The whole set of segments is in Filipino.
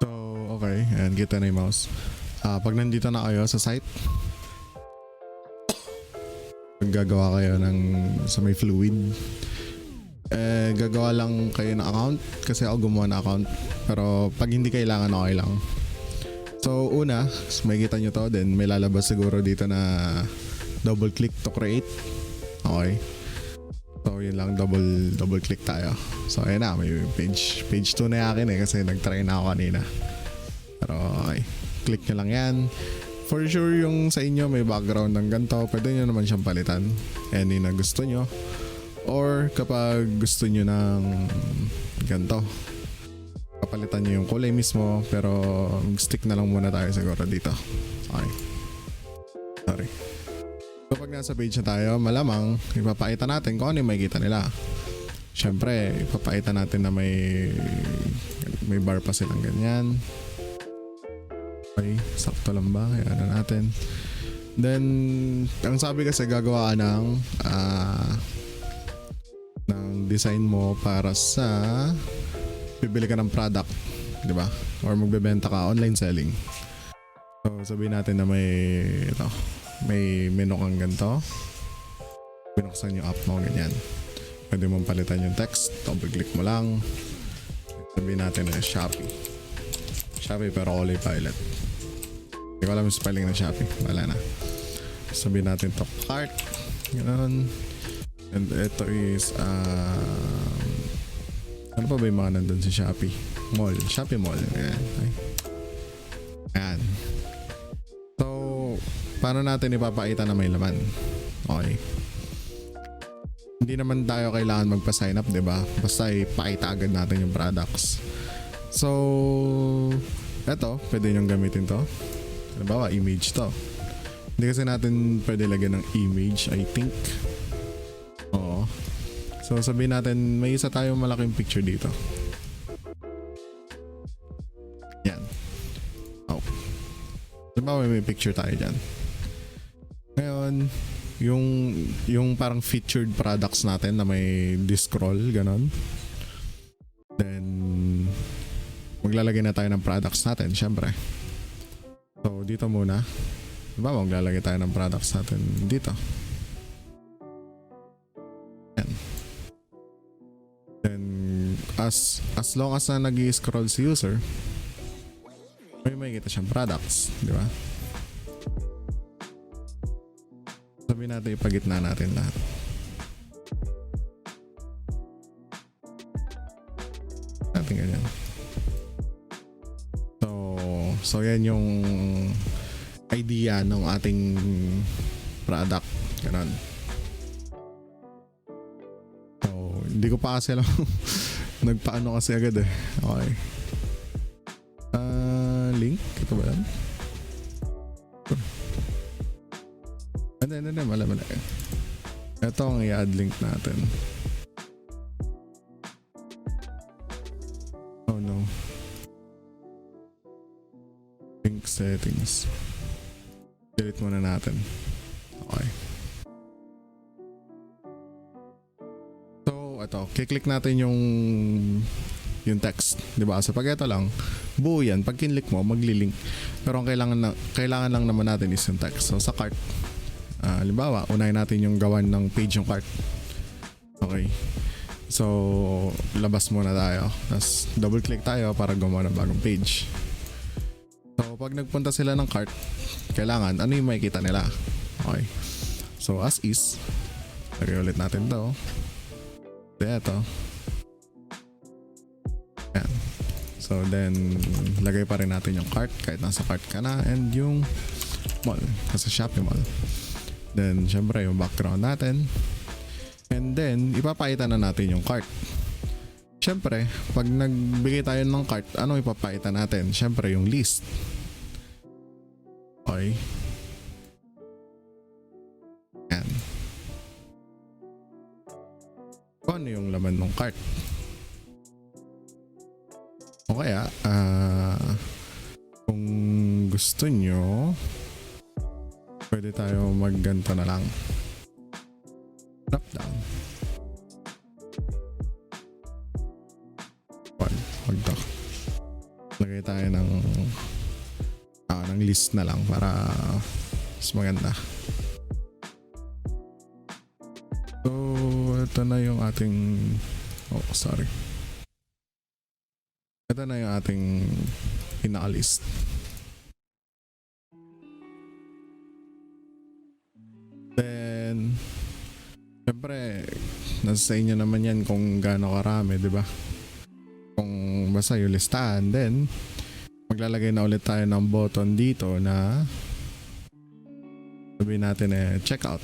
So, okay. And kita na yung mouse. Pag nandito na kayo sa site, gagawa kayo ng sa may fluid. Gagawa lang kayo ng account kasi ako gumawa ng account. Pero pag hindi kailangan, okay lang. So, una, may kita nyo to. Then, may lalabas siguro dito na double click to create. Okay. So, yun lang. Double click tayo. So, ayun na. May page 2 na yakin kasi nag-try na ako kanina. Pero, okay. Click nyo lang yan. For sure, yung sa inyo may background ng ganito, pwede nyo naman siyang palitan. Any na gusto nyo. Or, kapag gusto nyo ng ganito, kapalitan nyo yung kulay mismo, pero stick na lang muna tayo siguro dito. Okay. Sorry. So pag nasa page na tayo, malamang ipapakita natin kung ano yung makikita nila. Siyempre, ipapakita natin na may bar pa silang ganyan. Okay, sakto lang ba? Kaya ano natin. Then, ang sabi kasi gagawa ng design mo para sa bibili ka ng product, di ba? Or magbebenta ka, online selling. So sabihin natin na may menu kang ganito. Binuksan yung app mo, ganyan. Pwede mong palitan yung text, double click mo lang. Sabihin natin na Shopee pero kulay violet. Hindi ko alam yung spelling ng Shopee, wala na. Sabihin natin to cart, ganoon. And ito is ano pa ba yung mga nandun sa Shopee Mall? Shopee Mall. Ayan. So, paano natin ipapakita na may laman? Okay. Hindi naman tayo kailangan magpa-sign up, diba? Basta ipakita agad natin yung products. So, eto, pwede nyo gamitin to. Halimbawa, image to. Hindi kasi natin pwede lagyan ng image, I think. Oo. So sabihin natin may isa tayong malaking picture dito. Yan. Oh. Diba may picture tayo dyan. Ngayon, yung parang featured products natin na may discroll, ganon. Then, maglalagay na tayo ng products natin, syempre. So dito muna. Diba maglalagay tayo ng products natin dito. Then as long as na nag-i-scroll si user, may makikita siyang products, di ba? Sabihin natin ipagitna natin lahat. Natin ganyan. So yan yung idea ng ating product, ganun. Hindi ko pa kasi alam. Nagpaano kasi agad eh. Okay. Link? Ito ba yan? Hindi. Mala. Ito ang i-add link natin. Oh no. Link settings. Delete muna natin. Okay. Ito, kiklik natin yung text, 'di ba? Sa pag ito lang, buo yan. Pag kinlik mo, magli-link. Pero ang kailangan lang naman natin is yung text. So sa cart, halimbawa, unahin natin yung gawan ng page yung cart. Okay. So labas muna tayo. Tapos double click tayo para gumawa ng bagong page. So pag nagpunta sila ng cart, kailangan ano yung makikita nila? Okay. So as is, lagay ulit natin 'to. Ito. Yan. So then lagay pa rin natin yung cart kahit nasa cart ka na, and yung mall, nasa Shopee Mall. Then syempre yung background natin, and then ipapakita na natin yung cart. Syempre pag nagbigay tayo ng cart, anong ipapakita natin? Syempre yung list. Okay. Yan. Ano yung laman ng cart? O kaya kung gusto nyo, pwede tayo magganto na lang, drop down. Wag to. Lagay tayo ng list na lang para mas maganda. So, ito na yung ating ito na yung ating pinaka-list. Then, syempre, nasa sa inyo naman yan kung gaano karami, di ba? Kung basta yung listahan, then maglalagay na ulit tayo ng button dito na sabihin natin checkout.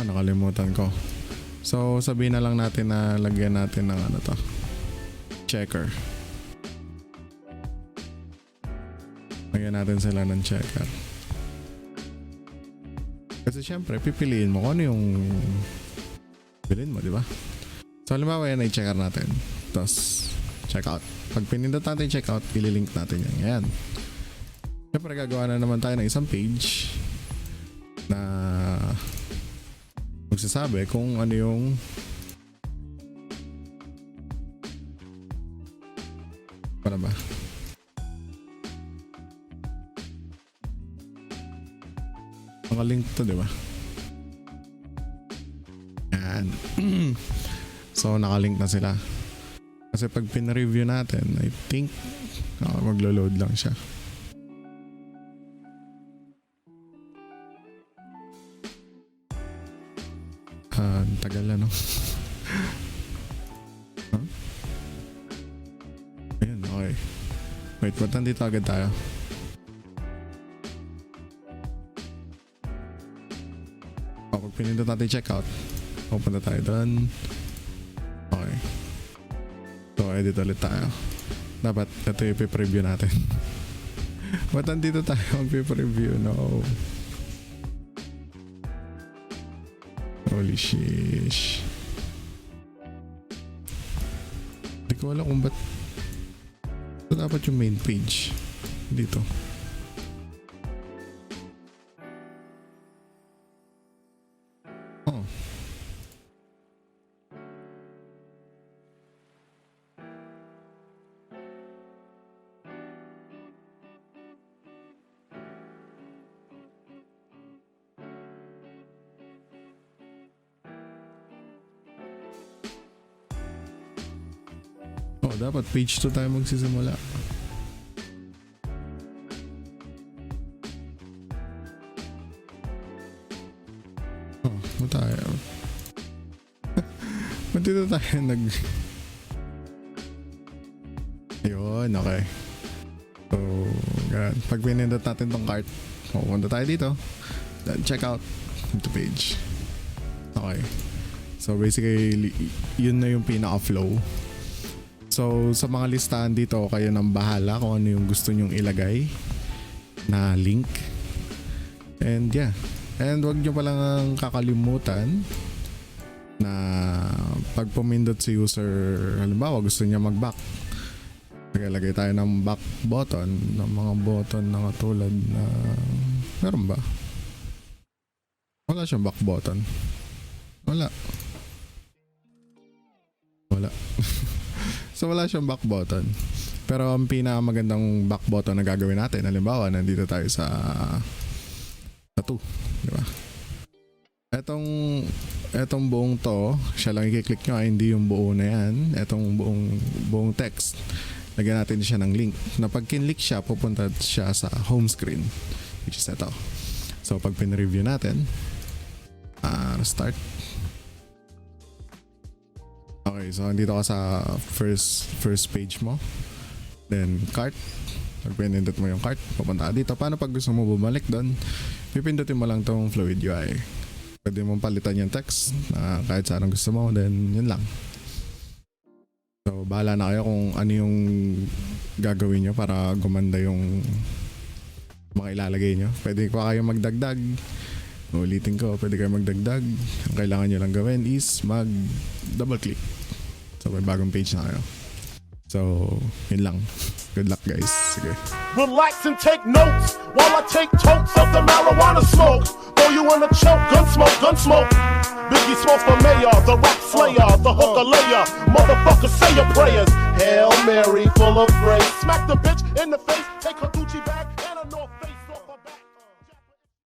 Nakalimutan ko. So sabihin na lang natin na lagyan natin ng checker. Lagyan natin sila ng checker. Kasi syempre pipiliin mo kung ano yung bilhin mo, di ba? So halimbawa yan ay checker natin. Tapos checkout. Pag pinindot natin checkout, ililink natin yan. Ayan. Syempre gagawa na naman tayo ng isang page na magsasabi kung ano yung para ba nakalink to, di ba? Yan. So nakalink na sila kasi pag pin-review natin, I think maglo-load lang siya. Tagal na, no? Huh? Ayan, okay. Wait, ba't nandito agad tayo? Pag pinindot natin checkout, pupunta tayo doon. Okay. So, edit ulit tayo. Dapat, ito yung preview natin. Ba't nandito tayo mag-preview? No. Holy shish. Hindi ko alam kung ba't ito dapat yung main page dito. Dapat page 2 tayo magsisimula. Tayo. Ba't dito tayo Ayun, okay. So, ganun. Pag pinindot natin tong cart, pupunta tayo dito. Then check out the page. Okay. So, basically, yun na yung pinaka-flow. So, sa mga listahan dito, kayo nang bahala kung ano yung gusto nyong ilagay na link. And yeah. And wag nyo palang kakalimutan na pag pumindot si user, halimbawa gusto niya mag-back. Lagay tayo ng back button, ng mga button na katulad na... Meron ba? Wala siyang back button. Wala. So wala siyang back button. Pero ang pinakamagandang back button na gagawin natin, halimbawa nandito tayo sa 2, di ba? Etong buong to, siya lang i-click nyo, hindi yung buo na yan. Etong buong text, lagyan natin siya ng link. Na pag kinlik siya, pupunta siya sa home screen, which is ito. So pag pin-review natin, start. Okay, so dito ka sa first page mo. Then cart. Pag pinindot mo yung cart, pupunta ka dito. Paano pag gusto mo bumalik doon? Pipindutin mo lang tong Fluid UI. Pwede mong palitan yung text kahit saan ang gusto mo. Then yun lang. So bahala na kayo kung ano yung gagawin nyo para gumanda yung mga ilalagay nyo. Pwede pa kayo magdagdag. Ulitin ko, pwede kayo magdagdag. Ang kailangan nyo lang gawin is mag double click. So may bagong page na kayo. So yun lang. Good luck guys. Sige. Relax and take notes while I take totes of the marijuana smoke. throw you in a choke. Gun smoke, gun smoke. Biggie smokes for mayor, the rap slayer, the hooker layer. Motherfucker, say your prayers. Hail Mary, full of grace. Smack the bitch in the face, take her Gucci bag.